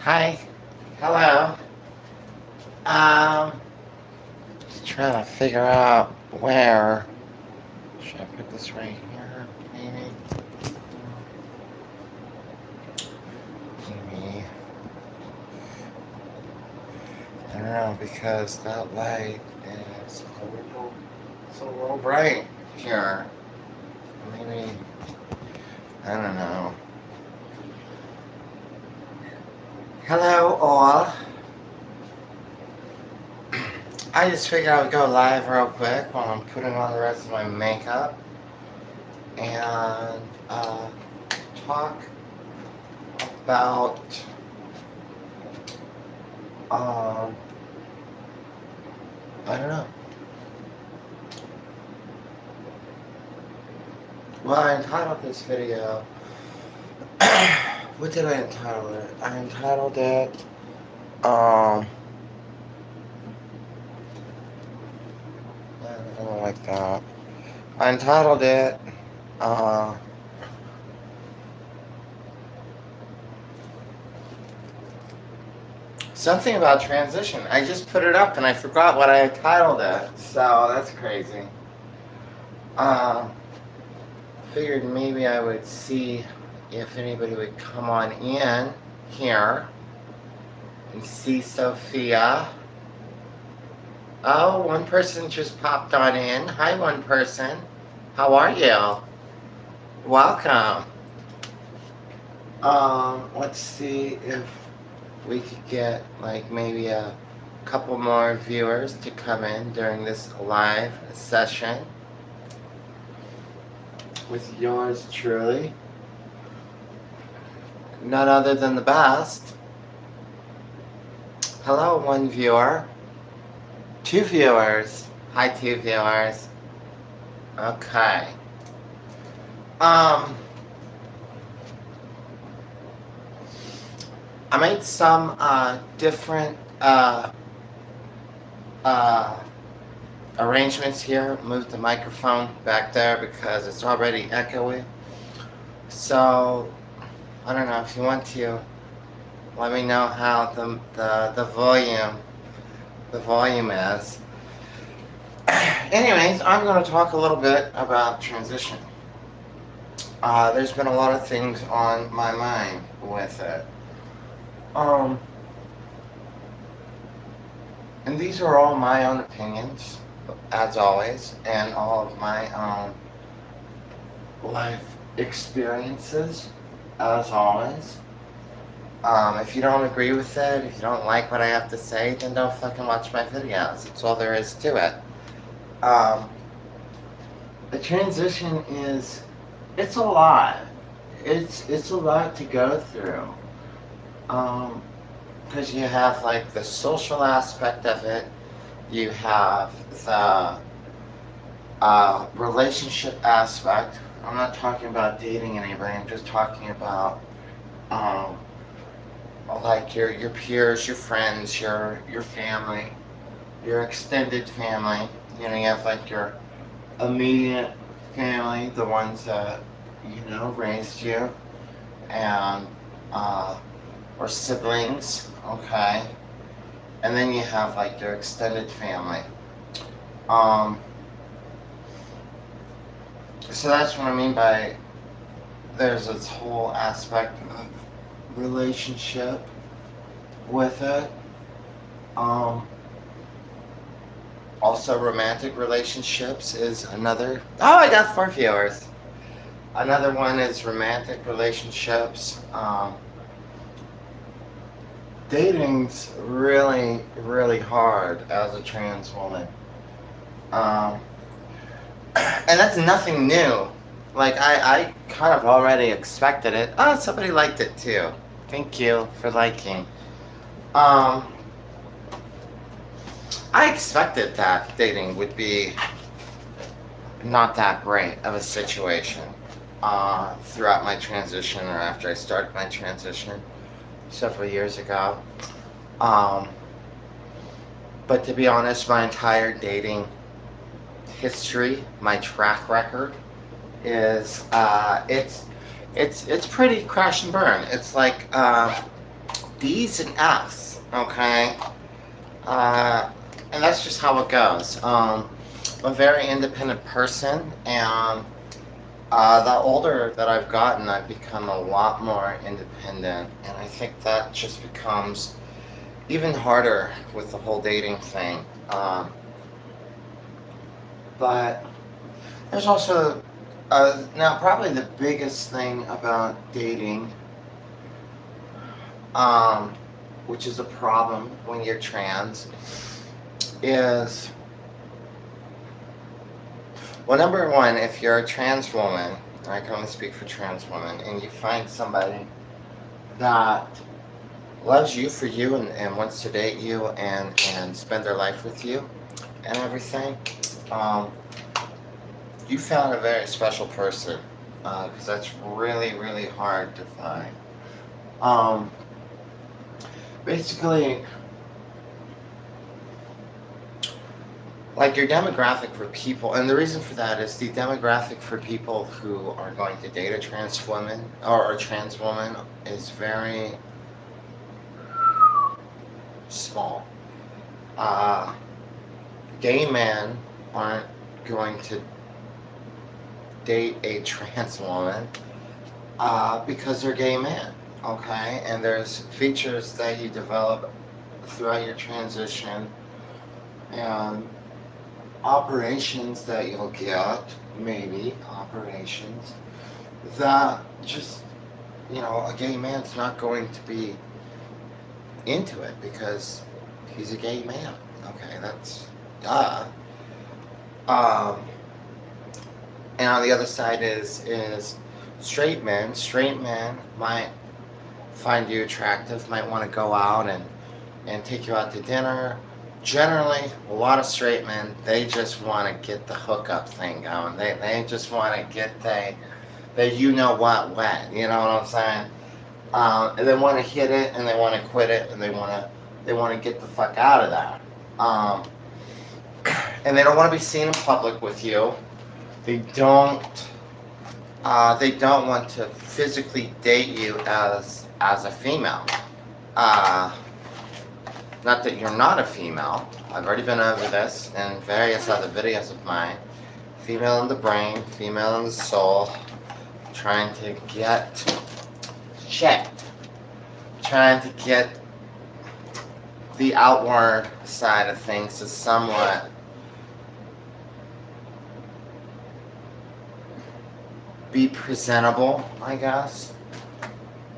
Hi. Hello. Um, just trying to figure out where. Should I put this right here? Maybe. Maybe. I don't know because that light is it's a little bright here. Maybe. I don't know. Hello, all. I just figured I would go live real quick while I'm putting on the rest of my makeup and talk about um, I don't know. Well, I entitled this video. What did I entitle it? I entitled it I don't like that. I entitled it something about transition. I just put it up and I forgot what I titled it. So that's crazy. Figured maybe I would see if anybody would come on in here and see Sophia. Oh, one person just popped on in. Hi, one person. How are you? Welcome. Let's see if we could get like maybe a couple more viewers to come in during this live session with yours truly. None other than the best. Hello, one viewer. Two viewers. Hi, two viewers. Okay. I made some different arrangements here. Moved the microphone back there because it's already echoey. So I don't know if you want to let me know how the volume is. Anyways, I'm going to talk a little bit about transition. There's been a lot of things on my mind with it. And these are all my own opinions, as always, and all of my own life experiences, as always. If you don't agree with it, if you don't like what I have to say, then don't fucking watch my videos. That's all there is to it. The transition is, it's a lot. It's a lot to go through. Because you have like the social aspect of it, you have the relationship aspect. I'm not talking about dating anybody, I'm just talking about like your peers, your friends, your family, your extended family. You know, you have like your immediate family, the ones that, you know, raised you, and or siblings, okay? And then you have like your extended family. So that's what I mean by there's this whole aspect of relationship with it. Also romantic relationships is another. Oh, I got 4 viewers. Another one is romantic relationships. Dating's really, really hard as a trans woman. And that's nothing new. Like, I kind of already expected it. Oh, somebody liked it too. Thank you for liking. I expected that dating would be not that great of a situation throughout my transition or after I started my transition several years ago. But to be honest, my entire dating history, my track record is it's pretty crash and burn. It's like D's and F's, okay? And that's just how it goes. I'm a very independent person, and the older that I've gotten, I've become a lot more independent, and I think that just becomes even harder with the whole dating thing. But there's also, now probably the biggest thing about dating, which is a problem when you're trans, is, well, number one, if you're a trans woman, I can only speak for trans women, and you find somebody that loves you for you and wants to date you and spend their life with you and everything, you found a very special person, because that's really, really hard to find. Basically, like your demographic for people, and the reason for that is the demographic for people who are going to date a trans woman or a trans woman is very small. Gay men aren't going to date a trans woman because they're gay men, okay? And there's features that you develop throughout your transition and operations that you'll get, maybe operations, that just, a gay man's not going to be into it because he's a gay man. Okay, that's duh. And on the other side is straight men. Straight men might find you attractive, might want to go out and take you out to dinner. Generally, a lot of straight men, they just want to get the hookup thing going. They just want to get they you know what wet. You know what I'm saying? And they want to hit it, and they want to quit it, and they want to get the fuck out of that. And they don't want to be seen in public with you. They don't want to physically date you as a female. Not that you're not a female. I've already been over this in various other videos of mine. Female in the brain, female in the soul, trying to get checked. Trying to get the outward side of things to somewhat be presentable, I guess.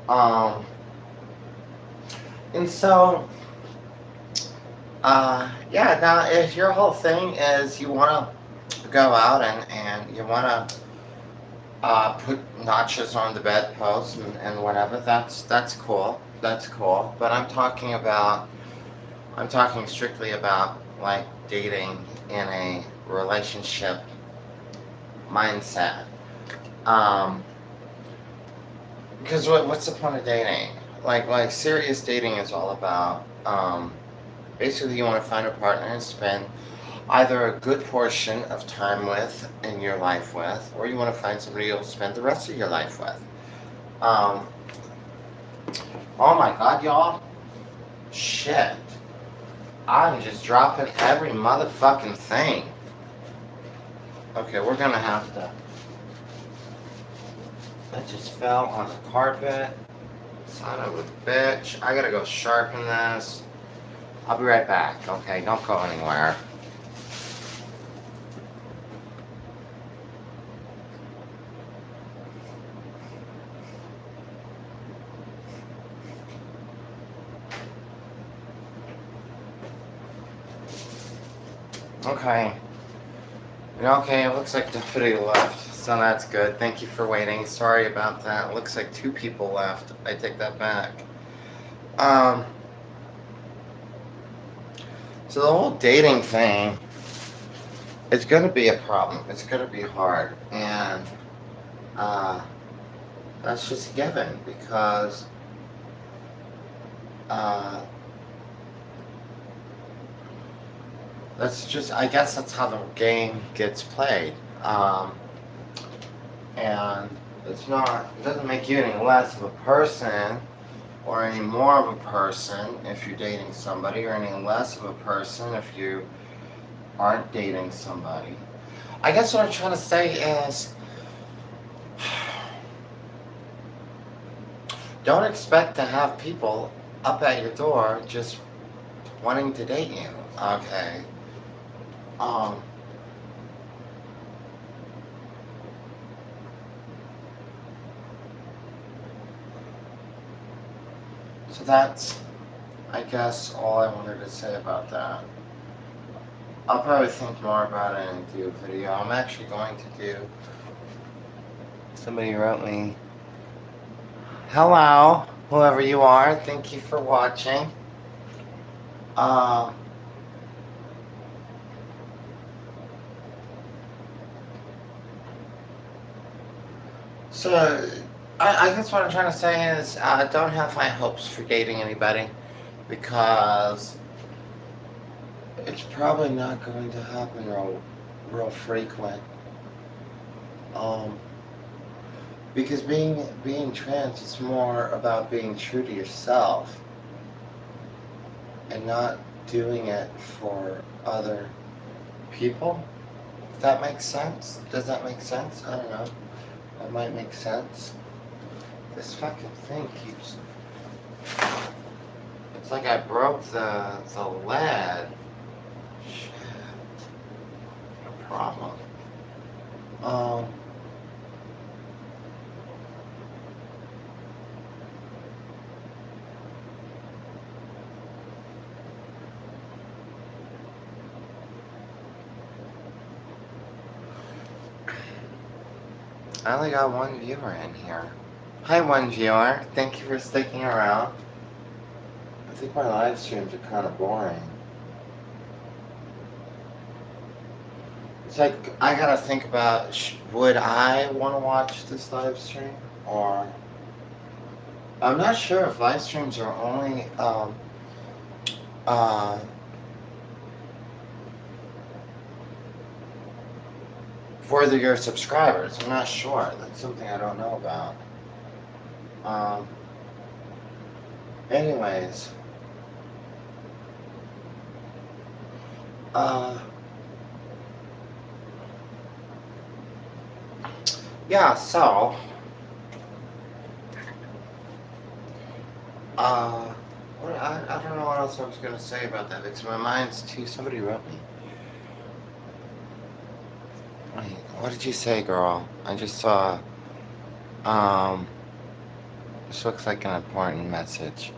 And so, yeah, now if your whole thing is you want to go out and you want to put notches on the bedpost and whatever, that's cool. That's cool. But I'm talking strictly about like dating in a relationship mindset. Because what's the point of dating? Like serious dating is all about, basically you want to find a partner and spend either a good portion of time with in your life with, or you want to find somebody you'll spend the rest of your life with. Oh my god, y'all. Shit. I'm just dropping every motherfucking thing. Okay, we're gonna have to. That just fell on the carpet. Son of a bitch. I gotta go sharpen this. I'll be right back. Okay, don't go anywhere. Okay. Okay, it looks like nobody left, so that's good. Thank you for waiting. Sorry about that. It looks like 2 people left. I take that back. So the whole dating thing, it's going to be a problem. It's going to be hard. And that's just a given because I guess that's how the game gets played. And it doesn't make you any less of a person or any more of a person if you're dating somebody, or any less of a person if you aren't dating somebody. I guess what I'm trying to say is, don't expect to have people up at your door just wanting to date you. Okay. Um. So that's, I guess, all I wanted to say about that. I'll probably think more about it and do a video. I'm actually going to do. Somebody wrote me, "Hello, whoever you are. Thank you for watching." Uh, so, I guess what I'm trying to say is, don't have high hopes for dating anybody, because it's probably not going to happen real frequent. Um, because being trans is more about being true to yourself and not doing it for other people. If that makes sense? Does that make sense? I don't know. That might make sense. This fucking thing keeps. It's like I broke the lead. Shit. No problem. I only got one viewer in here. Hi, one viewer. Thank you for sticking around. I think my live streams are kind of boring. It's like, I gotta think about, would I want to watch this live stream? Or, I'm not sure if live streams are only, for your subscribers. I'm not sure. That's something I don't know about. Anyways. Yeah, so. I don't know what else I was going to say about that, because my mind's too. Somebody wrote me. Wait, what did you say, girl? I just saw. This looks like an important message.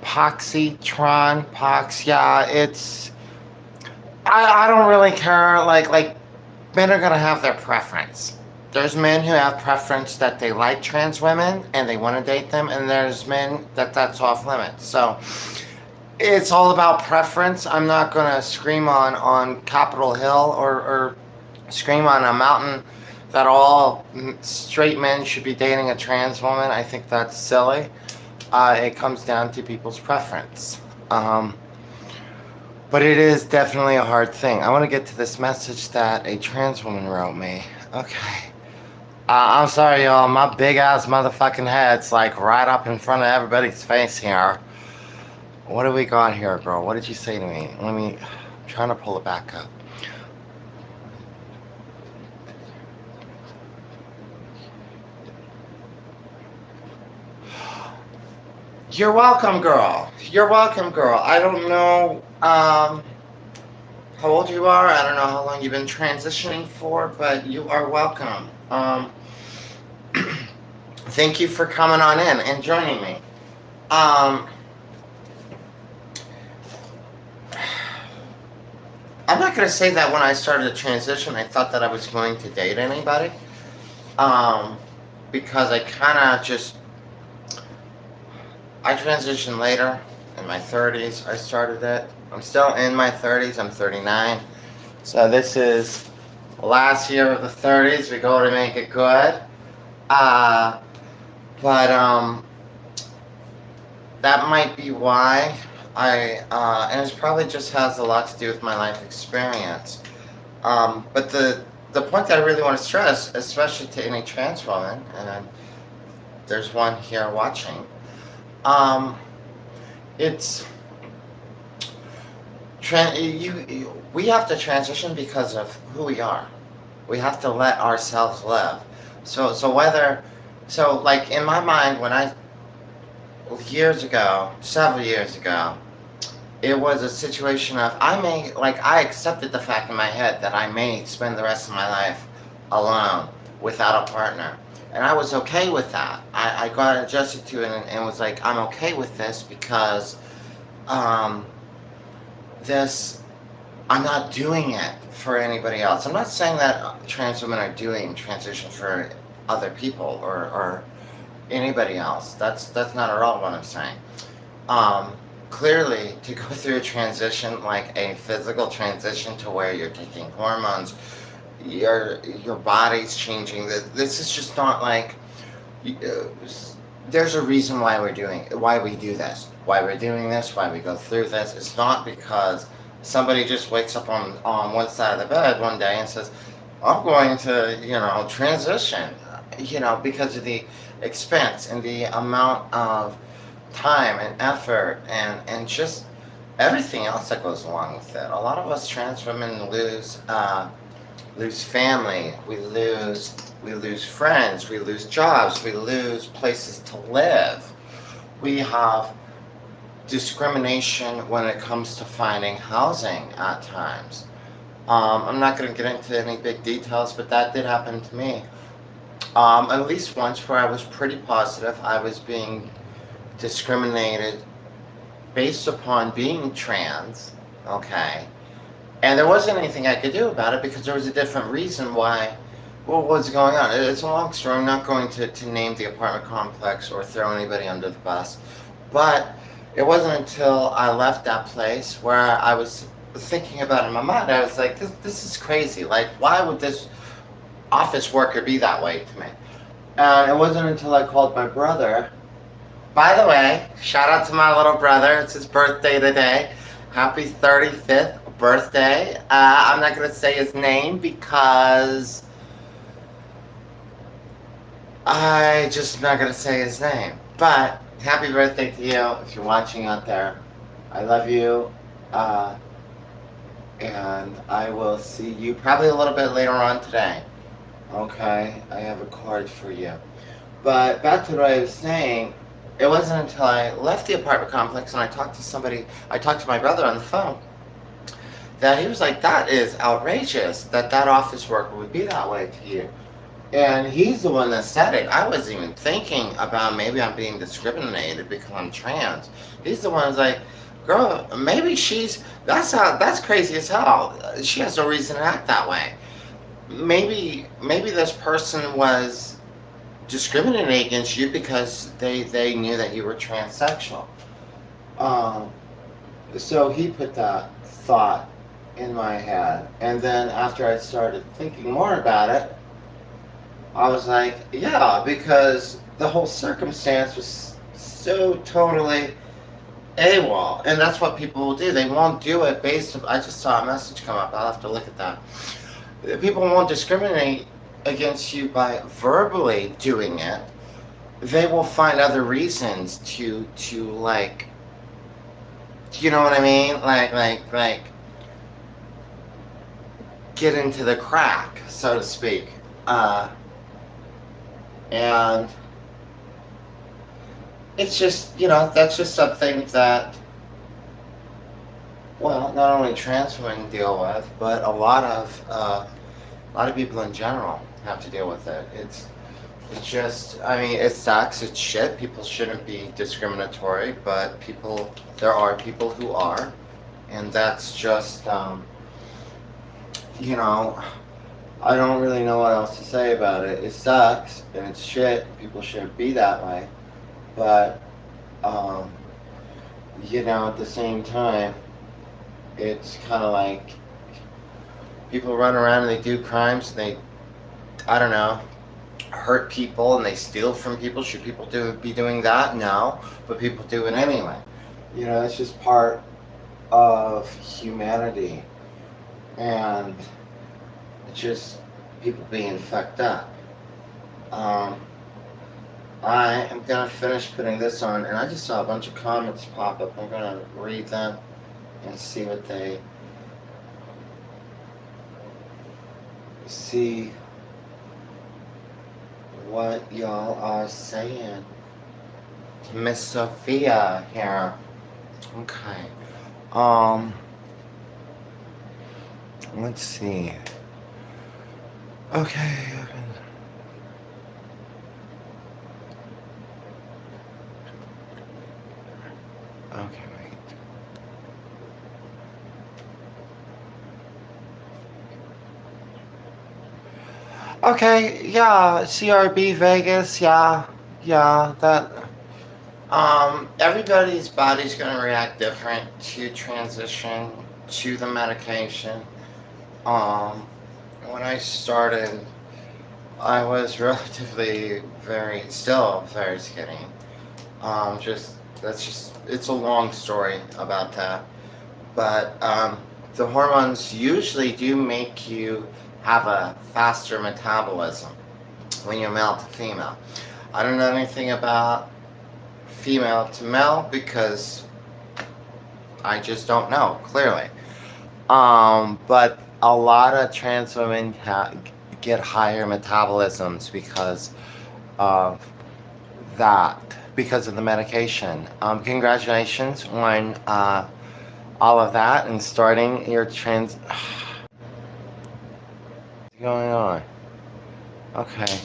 Pox, yeah, it's. I don't really care. Like, men are gonna have their preference. There's men who have preference that they like trans women and they want to date them, and there's men that's off limits. So it's all about preference. I'm not gonna scream on Capitol Hill or scream on a mountain that all straight men should be dating a trans woman. I think that's silly. It comes down to people's preference. But it is definitely a hard thing. I want to get to this message that a trans woman wrote me. Okay. I'm sorry, y'all. My big ass motherfucking head's like right up in front of everybody's face here. What do we got here, girl? What did you say to me? I'm trying to pull it back up. You're welcome, girl. You're welcome, girl. I don't know how old you are. I don't know how long you've been transitioning for, but you are welcome. Thank you for coming on in and joining me. I'm not going to say that when I started to transition, I thought that I was going to date anybody. Because I kind of just... I transitioned later, in my 30s. I started it. I'm still in my 30s. I'm 39. So this is the last year of the 30s. We go to make it good. That might be why and it probably just has a lot to do with my life experience. But the the point that I really want to stress, especially to any trans woman, and there's one here watching, um, it's we have to transition because of who we are. We have to let ourselves live. So whether like in my mind when I years ago, several years ago, it was a situation of I accepted the fact in my head that I may spend the rest of my life alone without a partner. And I was okay with that. I got adjusted to it and was like, I'm okay with this because um, this I'm not doing it for anybody else. I'm not saying that trans women are doing transition for other people or anybody else. That's not at all what I'm saying. Um, Clearly, to go through a transition like a physical transition to where you're taking hormones, your body's changing. This is just not like there's a reason why we do this, why we're doing this, why we go through this. It's not because somebody just wakes up on one side of the bed one day and says, I'm going to, transition, because of the expense and the amount of time and effort and just everything else that goes along with it. A lot of us trans women lose family, we lose friends, we lose jobs, we lose places to live. We have discrimination when it comes to finding housing at times. I'm not going to get into any big details, but that did happen to me. At least once where I was pretty positive I was being discriminated based upon being trans, okay? And there wasn't anything I could do about it because there was a different reason why, what was going on. It's a long story. I'm not going to name the apartment complex or throw anybody under the bus. But it wasn't until I left that place where I was thinking about it in my mind. I was like, this is crazy. Like, why would this office worker be that way to me? And it wasn't until I called my brother. By the way, shout out to my little brother. It's his birthday today. Happy 35th birthday. I'm not going to say his name because I just not going to say his name. But happy birthday to you if you're watching out there. I love you. And I will see you probably a little bit later on today. Okay? I have a card for you. But back to what I was saying. It wasn't until I left the apartment complex and I talked to my brother on the phone, that he was like, that is outrageous that office worker would be that way to you. And he's the one that said it. I wasn't even thinking about maybe I'm being discriminated because I'm trans. He's the one who's like, girl, maybe that's crazy as hell. She has no reason to act that way. Maybe this person was discriminating against you because they knew that you were transsexual. So he put that thought in my head, and then after I started thinking more about it, I was like, yeah, because the whole circumstance was so totally AWOL, and that's what people will do. They won't do it based on, I just saw a message come up, I'll have to look at that. People won't discriminate against you by verbally doing it. They will find other reasons to like, you know what I mean? Like get into the crack, so to speak. And it's just, that's just something that, well, not only trans women deal with, but a lot of people in general have to deal with it. It's just, I mean, it sucks, it's shit. People shouldn't be discriminatory, but there are people who are, and that's just, I don't really know what else to say about it. It sucks, and it's shit. People shouldn't be that way, but, at the same time, it's kind of like people run around and they do crimes and they, I don't know, hurt people and they steal from people. Should people be doing that? No, but people do it anyway. It's just part of humanity, and people being fucked up. Um, I am gonna finish putting this on, and I just saw a bunch of comments pop up. I'm gonna read them and see what y'all are saying. Miss Sophia here. Okay. Let's see. Okay. Okay, wait. Okay, yeah, CRB Vegas, yeah, that, everybody's body's gonna react different to transition to the medication. Um, when I started, I was relatively still very skinny. It's a long story about that. But the hormones usually do make you have a faster metabolism when you're male to female. I don't know anything about female to male because I just don't know, clearly. But a lot of trans women get higher metabolisms because of that, because of the medication. Congratulations on all of that and starting your trans. What's going on? Okay.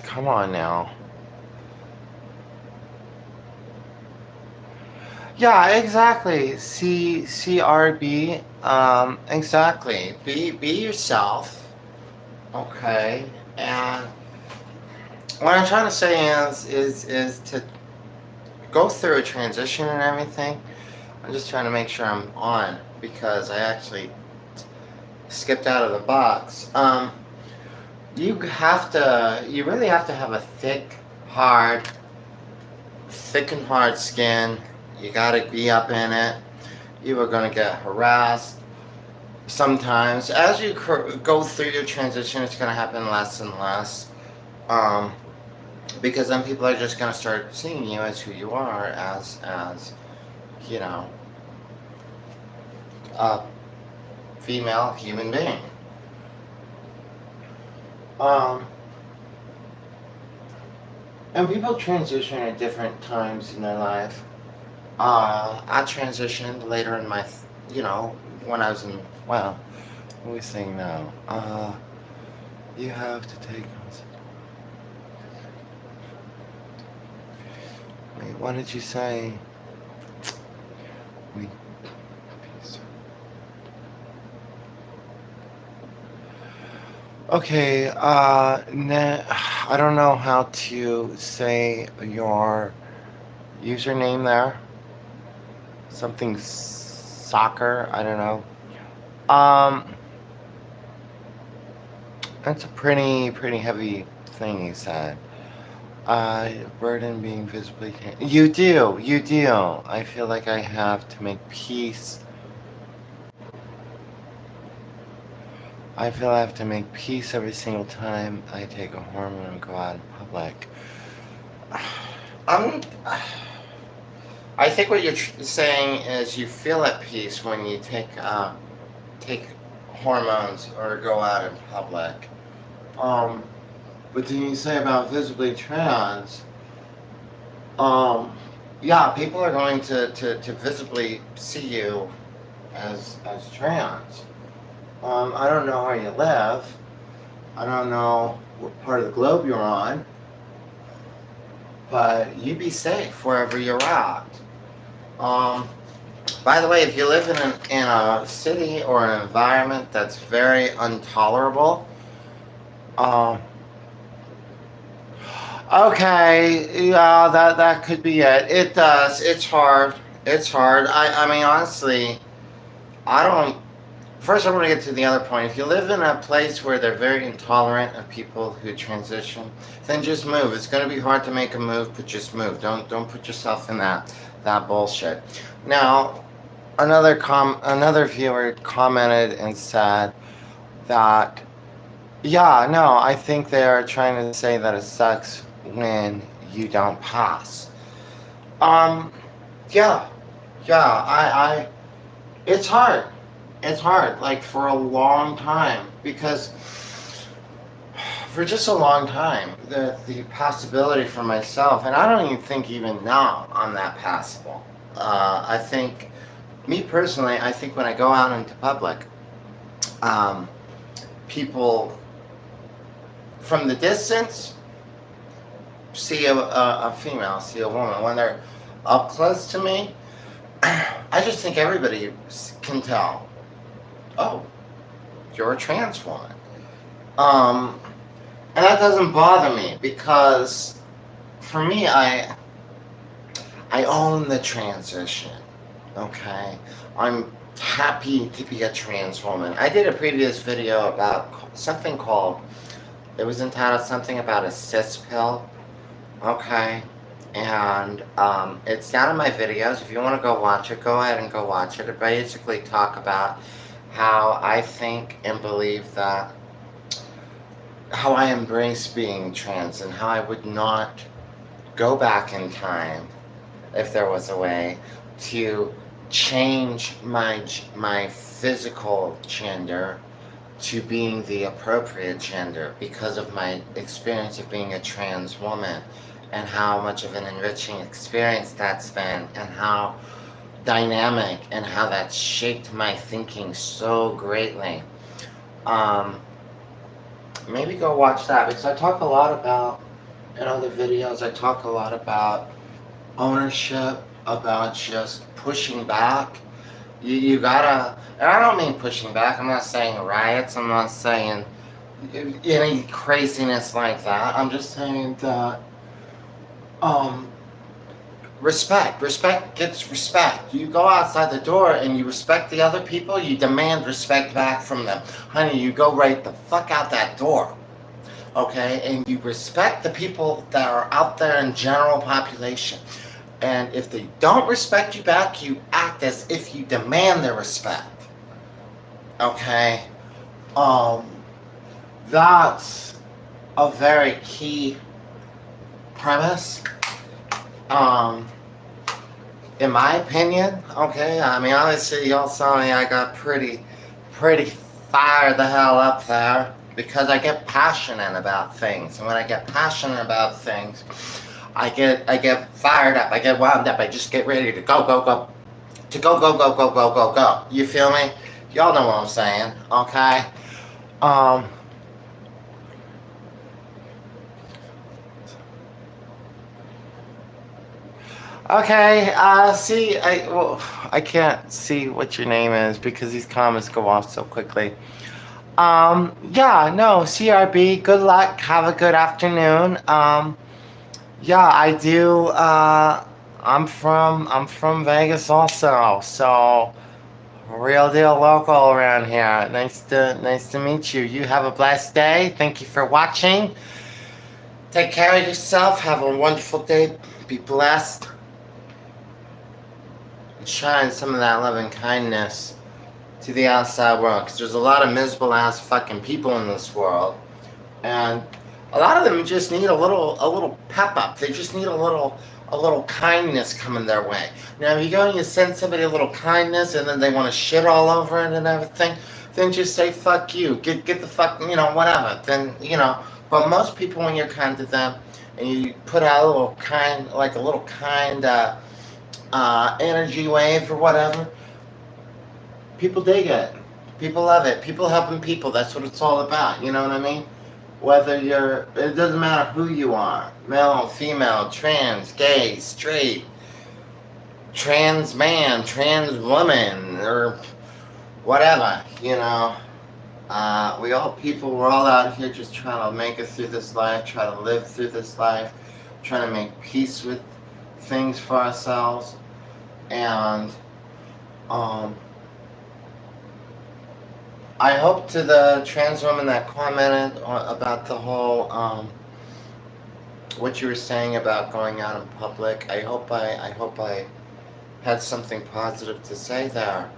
Come on now. Yeah, exactly. CRB. Exactly. Be yourself. Okay. And what I'm trying to say is to go through a transition and everything. I'm just trying to make sure I'm on because I actually skipped out of the box. You really have to have a thick and hard skin. You gotta be up in it. You are gonna get harassed. Sometimes, as you go through your transition, it's gonna happen less and less. Because then people are just gonna start seeing you as who you are, as you know, a female human being. And people transition at different times in their life. I transitioned later in my, when I was in, well, what are we saying now? You have to take. Wait, what did you say? We. Okay, I don't know how to say your username there. Something soccer, I don't know. That's a pretty heavy thing he said. Burden being visibly. You do. I feel like I have to make peace. I feel I have to make peace every single time I take a hormone and go out in public. I think what you're saying is you feel at peace when you take hormones or go out in public. But then you say about visibly trans, yeah, people are going to visibly see you as trans. I don't know where you live. I don't know what part of the globe you're on. But you be safe wherever you're at. By the way, if you live in a city or an environment that's very intolerable, okay, yeah, that could be it. It does. It's hard. I mean, honestly, I don't first I want to get to the other point. If you live in a place where they're very intolerant of people who transition, then just move. It's going to be hard to make a move, but just move. Don't put yourself in that bullshit. Now, another viewer commented and said that, yeah, no, I think they are trying to say that it sucks when you don't pass. Um, yeah, yeah, it's hard. It's hard, like for a long time, because for just a long time, the possibility for myself, and I don't even think even now I'm that passable. I think, me personally, I think when I go out into public, um, people from the distance see a female, see a woman. When they're up close to me, I just think everybody can tell, oh, you're a trans woman. And that doesn't bother me because for me, I own the transition. Okay, I'm happy to be a trans woman. I did a previous video about something called, it was entitled something about a cis pill. Okay, and it's down in my videos. If you want to go watch it, go ahead and go watch it. I basically talk about how I think and believe that, how I embrace being trans and how I would not go back in time, if there was a way, to change my physical gender to being the appropriate gender because of my experience of being a trans woman, and how much of an enriching experience that's been, and how dynamic, and how that shaped my thinking so greatly. Maybe go watch that, because I talk a lot about, in other videos, I talk a lot about ownership, about just pushing back. You gotta, and I don't mean pushing back, I'm not saying riots, I'm not saying any craziness like that. I'm just saying that, respect gets respect. You go outside the door and you respect the other people, you demand respect back from them. Honey, you go right the fuck out that door. Okay? And you respect the people that are out there in general population. And if they don't respect you back, you act as if you demand their respect. Okay? That's a very key premise. In my opinion, okay, I mean, obviously y'all saw me, I got pretty fired the hell up there, because I get passionate about things. And when I get passionate about things, I get fired up, I get wound up, I just get ready to go. You feel me? Y'all know what I'm saying, okay? Okay, see, I can't see what your name is because these comments go off so quickly. Yeah, no, CRB, good luck, have a good afternoon. Yeah, I do, I'm from Vegas also, so real deal local around here. Nice to meet you. You have a blessed day. Thank you for watching. Take care of yourself. Have a wonderful day. Be blessed. Shine some of that loving kindness to the outside world, because there's a lot of miserable ass fucking people in this world, and a lot of them just need a little pep up. They just need a little kindness coming their way. Now, if you go and you send somebody a little kindness and then they want to shit all over it and everything, then just say fuck you, get the fuck, whatever. Then but most people, when you're kind to them and you put out a little kind, energy wave or whatever, people dig it. People love it. People helping people. That's what it's all about. You know what I mean? Whether it doesn't matter who you are, male, female, trans, gay, straight, trans man, trans woman, or whatever, we're all out here just trying to make it through this life, try to live through this life, trying to make peace with things for ourselves. And I hope to the trans woman that commented about the whole what you were saying about going out in public. I hope I had something positive to say there.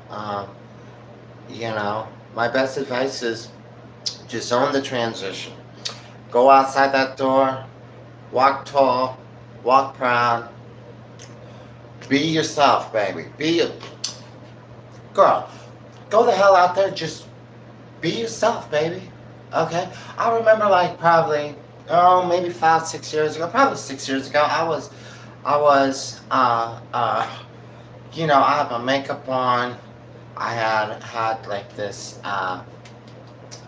You know, my best advice is just own the transition. Go outside that door, walk tall, walk proud, be yourself, baby. Be a girl. Go the hell out there, just be yourself, baby. Okay? I remember like probably maybe 5, 6 years ago, probably 6 years ago, I was you know, I had my makeup on. I had like this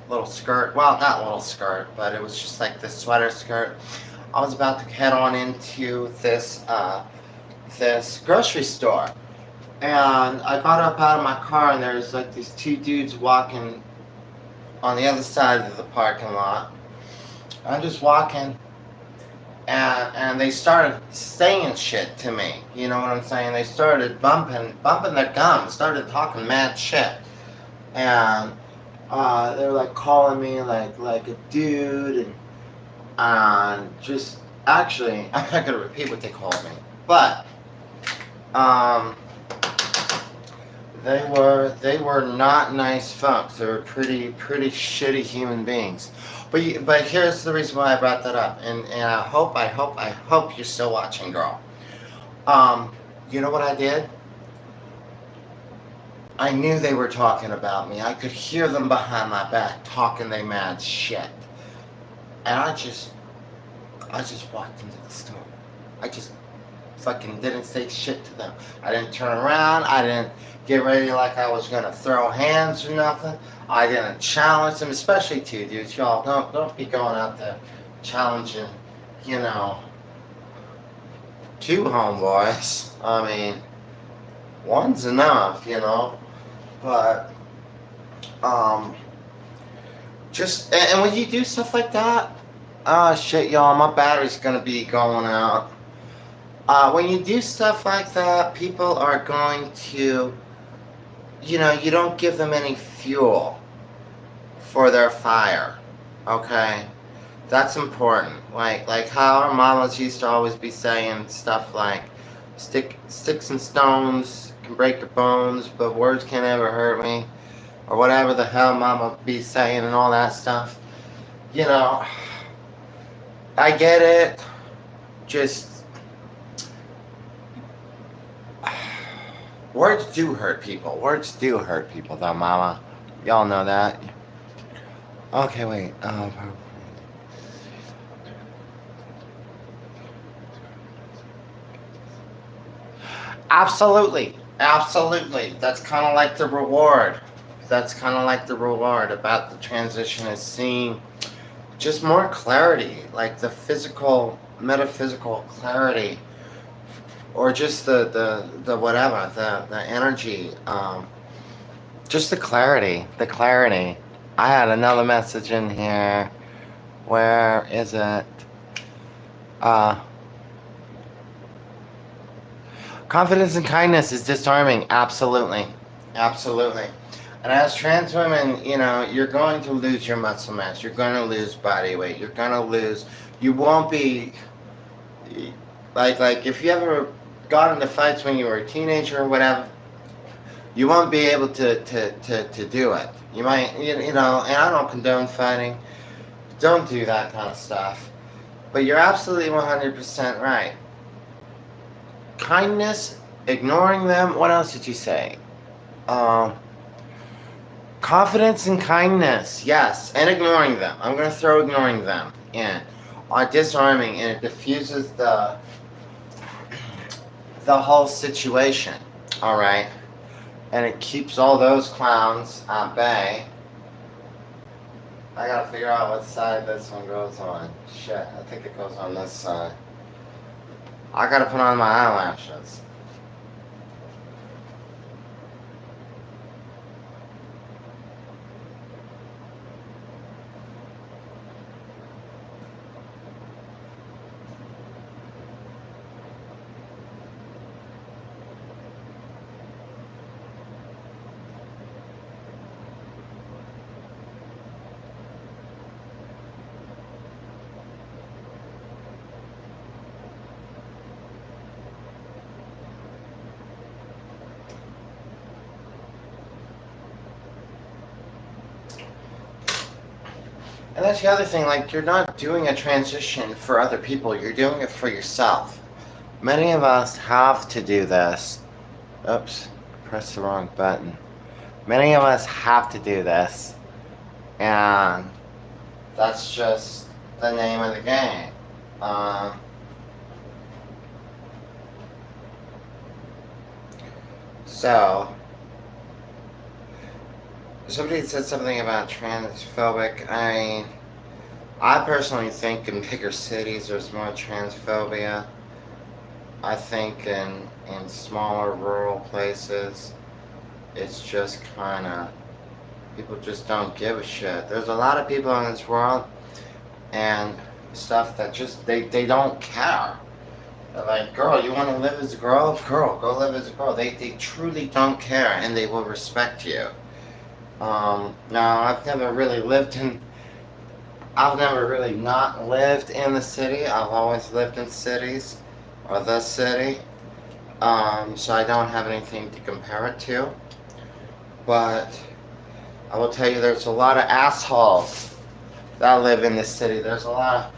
little skirt. Well, not little skirt, but it was just like this sweater skirt. I was about to head on into this grocery store, and I got up out of my car, and there's like these two dudes walking on the other side of the parking lot. I'm just walking, and they started saying shit to me. You know what I'm saying? They started bumping their gums, started talking mad shit, and they were like calling me like a dude, and just actually I'm not gonna repeat what they called me, but um, they were not nice folks. They were pretty shitty human beings. But here's the reason why I brought that up, and I hope you're still watching, girl. Um, you know what I did? I knew they were talking about me. I could hear them behind my back talking they mad shit, and I just walked into the store. I just fucking didn't say shit to them. I didn't turn around. I didn't get ready like I was gonna throw hands or nothing. I didn't challenge them, especially two dudes. Y'all don't be going out there challenging, you know, two homeboys. I mean, one's enough, you know. But just and when you do stuff like that, oh shit, y'all, my battery's gonna be going out. When you do stuff like that, people are going to, you know, you don't give them any fuel for their fire. Okay, that's important. Like how our mamas used to always be saying stuff like, sticks and stones can break your bones, but words can't ever hurt me, or whatever the hell mama be saying and all that stuff. You know, I get it. Just words do hurt people. Words do hurt people, though, mama. Y'all know that. Okay, wait. Absolutely. Absolutely. That's kind of like the reward. That's kind of like the reward about the transition, is seeing just more clarity, like the physical, metaphysical clarity, or just the whatever, the energy, just the clarity. I had another message in here. Where is it? Uh, Confidence and kindness is disarming. Absolutely. Absolutely. And as trans women, you know, you're going to lose your muscle mass. You're going to lose body weight. You're going to lose. You won't be like if you ever got into fights when you were a teenager or whatever, you won't be able to do it. You might, you know, and I don't condone fighting. Don't do that kind of stuff. But you're absolutely 100% right. Kindness, ignoring them. What else did you say? Confidence and kindness, yes, and ignoring them. I'm going to throw ignoring them in. Disarming, and it diffuses the whole situation. All right, and it keeps all those clowns at bay. I gotta figure out what side this one goes on. Shit, I think it goes on this side. I gotta put on my eyelashes. And that's the other thing, like, you're not doing a transition for other people, you're doing it for yourself. Many of us have to do this. Oops, press the wrong button. Many of us have to do this, and that's just the name of the game. So, somebody said something about transphobic. I personally think in bigger cities there's more transphobia. I think in smaller rural places, it's just kind of, people just don't give a shit. There's a lot of people in this world and stuff that just, they don't care. They're like, girl, you want to live as a girl? Girl, go live as a girl. They truly don't care, and they will respect you. Now, I've never really not lived in the city. I've always lived in cities, or the city. So I don't have anything to compare it to. But I will tell you, there's a lot of assholes that live in this city. There's a lot of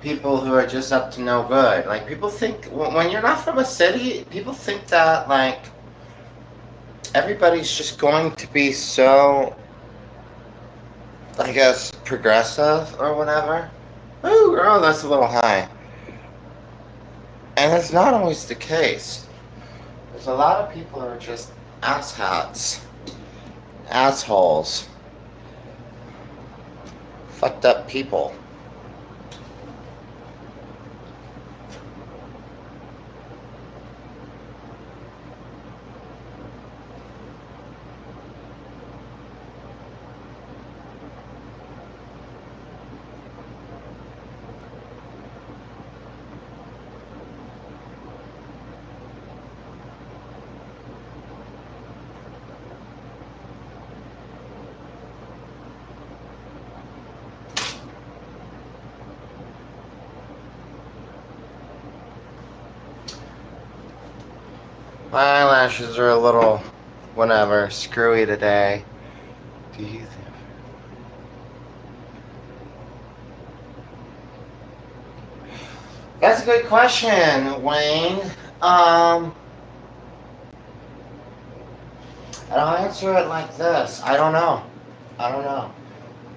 people who are just up to no good. Like, people think, when you're not from a city, people think that, like, everybody's just going to be so, I guess, progressive or whatever. Ooh, girl, that's a little high. And it's not always the case. There's a lot of people who are just asshats. Assholes. Fucked up people. My eyelashes are a little, whatever, screwy today. Do you think? That's a good question, Wayne. And I'll answer it like this. I don't know.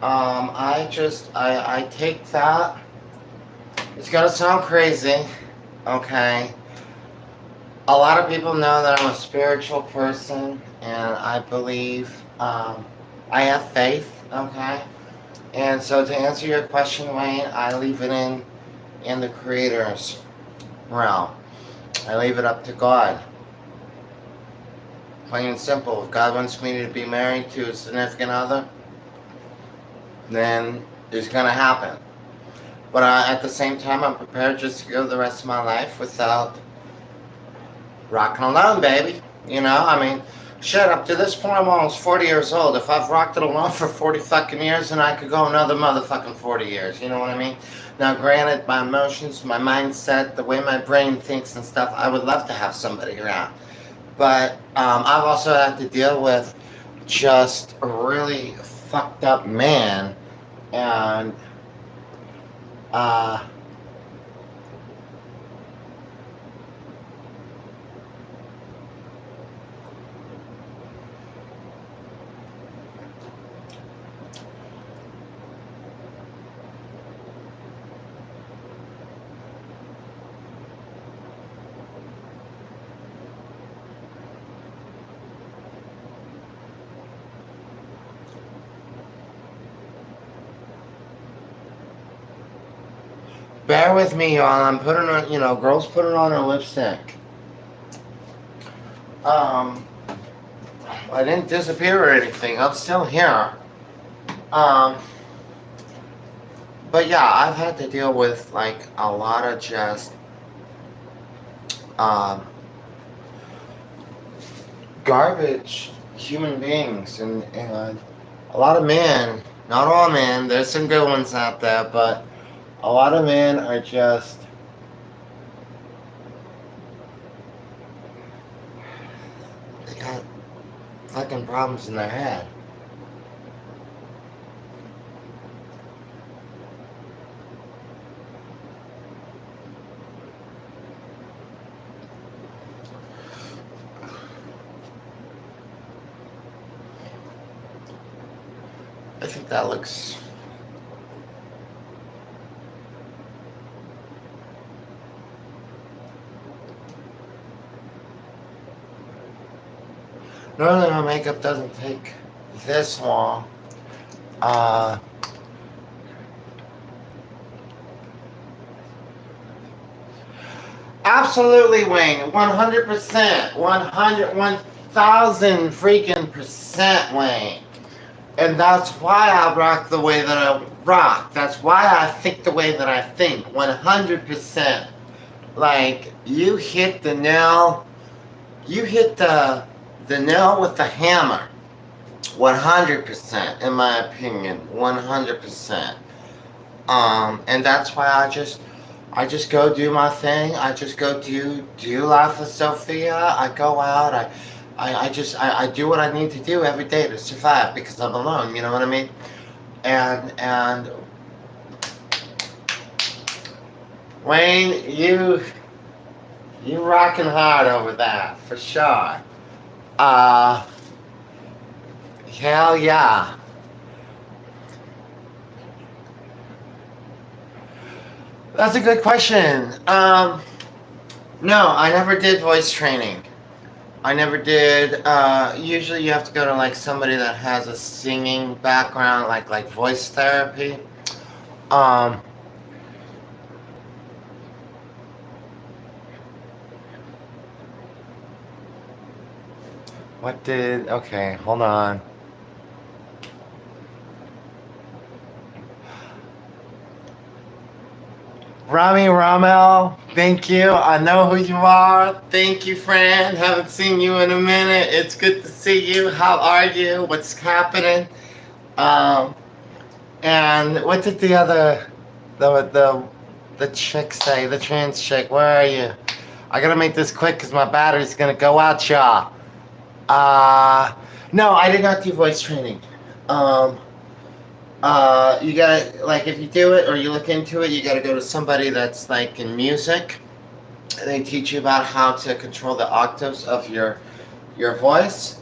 I take that. It's gonna sound crazy, okay? A lot of people know that I'm a spiritual person, and I believe, I have faith, okay? And so to answer your question, Wayne, I leave it in the Creator's realm. I leave it up to God. Plain and simple. If God wants me to be married to a significant other, then it's gonna happen. But at the same time, I'm prepared just to go the rest of my life without rocking alone, baby. You know, I mean, shit, up to this point, I'm almost 40 years old. If I've rocked it alone for 40 fucking years, then I could go another motherfucking 40 years. You know what I mean? Now, granted, my emotions, my mindset, the way my brain thinks and stuff, I would love to have somebody around. But I've also had to deal with just a really fucked up man, and bear with me, y'all. I'm putting on, girls putting on her lipstick. I didn't disappear or anything. I'm still here. But yeah, I've had to deal with like a lot of just garbage human beings, and a lot of men. Not all men. There's some good ones out there, but a lot of men are just they got fucking problems in their head. I think that looks... Normally my makeup doesn't take this long. Absolutely, Wayne. 100%. 1,000 freaking percent, Wayne. And that's why I rock the way that I rock. That's why I think the way that I think. 100%. Like, you hit the nail. You hit the nail with the hammer. 100%, in my opinion. 100%. And that's why I just go do my thing. I just go do Life with Sophia. I go out. I do what I need to do every day to survive because I'm alone. You know what I mean? And Wayne, you rocking hard over that for sure. Hell yeah. That's a good question. No, I never did voice training. I never did. Usually you have to go to like somebody that has a singing background, like voice therapy. Okay, hold on. Rami Ramel, thank you. I know who you are. Thank you, friend. Haven't seen you in a minute. It's good to see you. How are you? What's happening? And what did the other, the chick say? The trans chick. Where are you? I gotta make this quick because my battery's gonna go out, y'all. No, I did not do voice training. You gotta, like, if you do it or you look into it, you gotta go to somebody that's like in music. They teach you about how to control the octaves of your voice.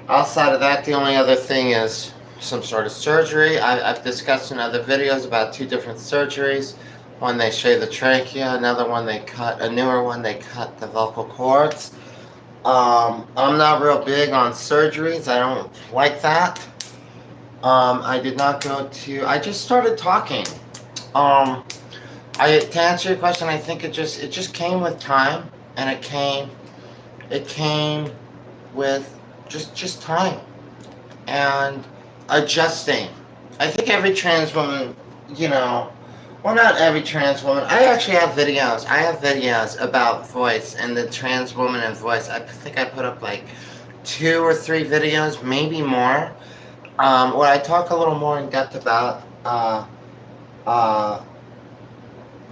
Outside of that, the only other thing is some sort of surgery. I've discussed in other videos about 2 different surgeries. One, they shave the trachea. Another one, a newer one, they cut the vocal cords. I'm not real big on surgeries. I don't like that. I did not go to... I just started talking. To answer your question, I think it just came with time, and it came with just time and adjusting. I think every trans woman, well, not every trans woman. I actually have videos. I have videos about voice and the trans woman and voice. I think I put up like 2 or 3 videos, maybe more. Where I talk a little more in depth about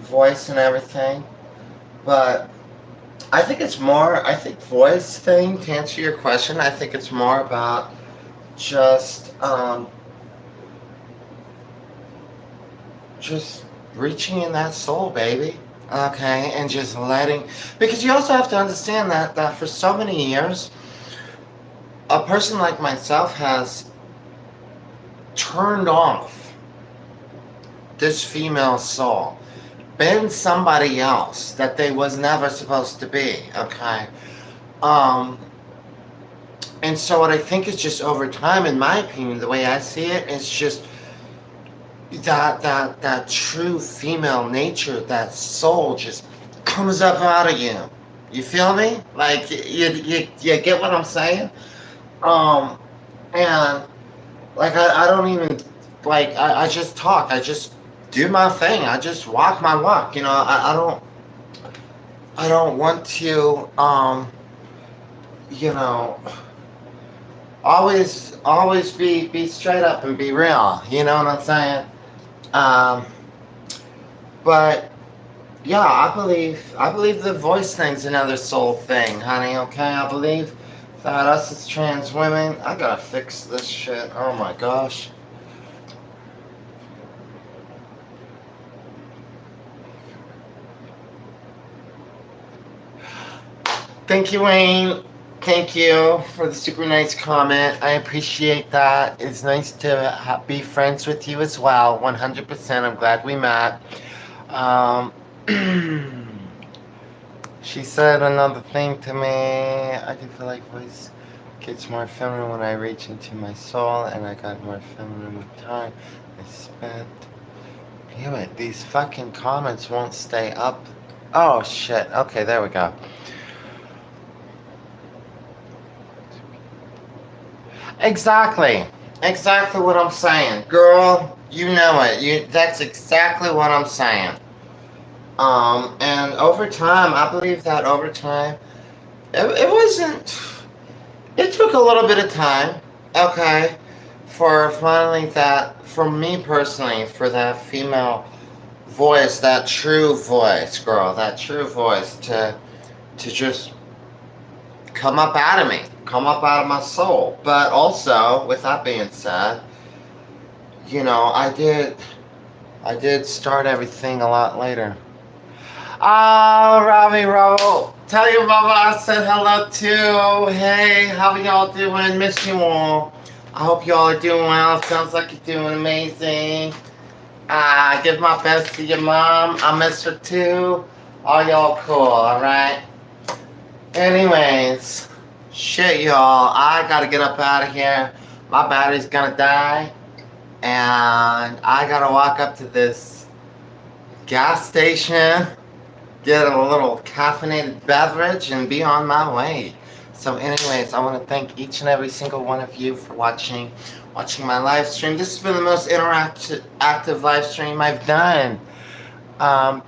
voice and everything, but I think voice thing, to answer your question, I think it's more about just reaching in that soul, baby. Okay, and just letting, because you also have to understand that for so many years, a person like myself has turned off this female soul, been somebody else that they was never supposed to be, okay? And so what I think is just over time, in my opinion, the way I see it, is just that true female nature, that soul just comes up out of you. You feel me? Like, you get what I'm saying? And like, I don't even, like, I just talk. I just do my thing. I just walk my walk. I don't want to, always be straight up and be real. You know what I'm saying? But yeah, I believe the voice thing's another soul thing, honey. Okay, I believe that us as trans women, I gotta fix this shit. Oh my gosh. Thank you, Wayne. Thank you for the super nice comment. I appreciate that. It's nice to be friends with you as well. 100%. I'm glad we met. Um, she said another thing to me. I do feel like voice gets more feminine when I reach into my soul, and I got more feminine with time. I spent. Damn it, these fucking comments won't stay up. Oh shit. Okay, there we go. Exactly. Exactly what I'm saying. Girl, you know it. That's exactly what I'm saying. And over time, I believe that over time, it wasn't, it took a little bit of time, okay, for finally that, for me personally, for that female voice, that true voice, girl, that true voice to just come up out of me, come up out of my soul. But also, with that being said, you know, I did start everything a lot later. Oh, Robbie Roll, tell your mama I said hello too. Hey, how y'all doing? Miss you all. I hope y'all are doing well. Sounds like you're doing amazing. Give my best to your mom. I miss her too. All y'all cool, alright? Anyways, shit y'all, I gotta get up out of here. My battery's gonna die. And I gotta walk up to this gas station, get a little caffeinated beverage, and be on my way. So anyways, I want to thank each and every single one of you for watching my live stream. This has been the most active live stream I've done.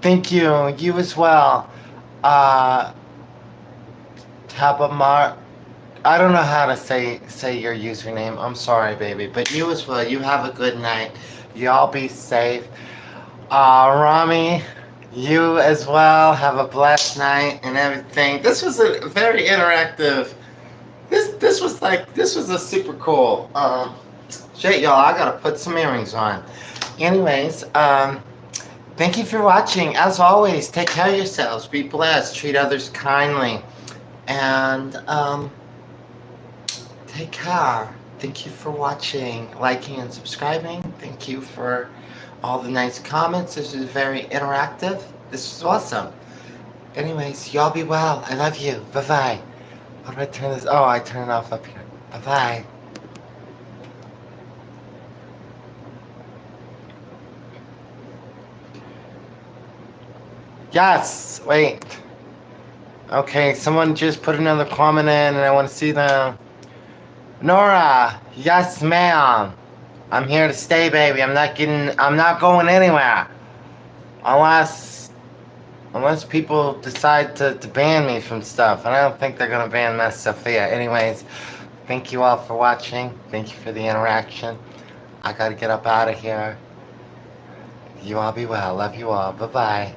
Thank you. You as well. Tabamar. I don't know how to say your username. I'm sorry, baby. But you as well. You have a good night. Y'all be safe. Rami, you as well. Have a blessed night and everything. This was a very interactive. This was a super cool. Shit, y'all. I gotta put some earrings on. Anyways, thank you for watching. As always, take care of yourselves. Be blessed. Treat others kindly. And take care. Thank you for watching, liking, and subscribing. Thank you for all the nice comments. This is very interactive. This was awesome. Anyways, y'all be well. I love you. Bye-bye. How do I turn this? Oh, I turn it off up here. Bye-bye. Yes. Wait. Okay, someone just put another comment in and I want to see them. Nora, yes ma'am. I'm here to stay, baby. I'm not going anywhere. Unless people decide to ban me from stuff. And I don't think they're gonna ban Miss Sophia. Anyways, thank you all for watching. Thank you for the interaction. I gotta get up out of here. You all be well. Love you all. Bye-bye.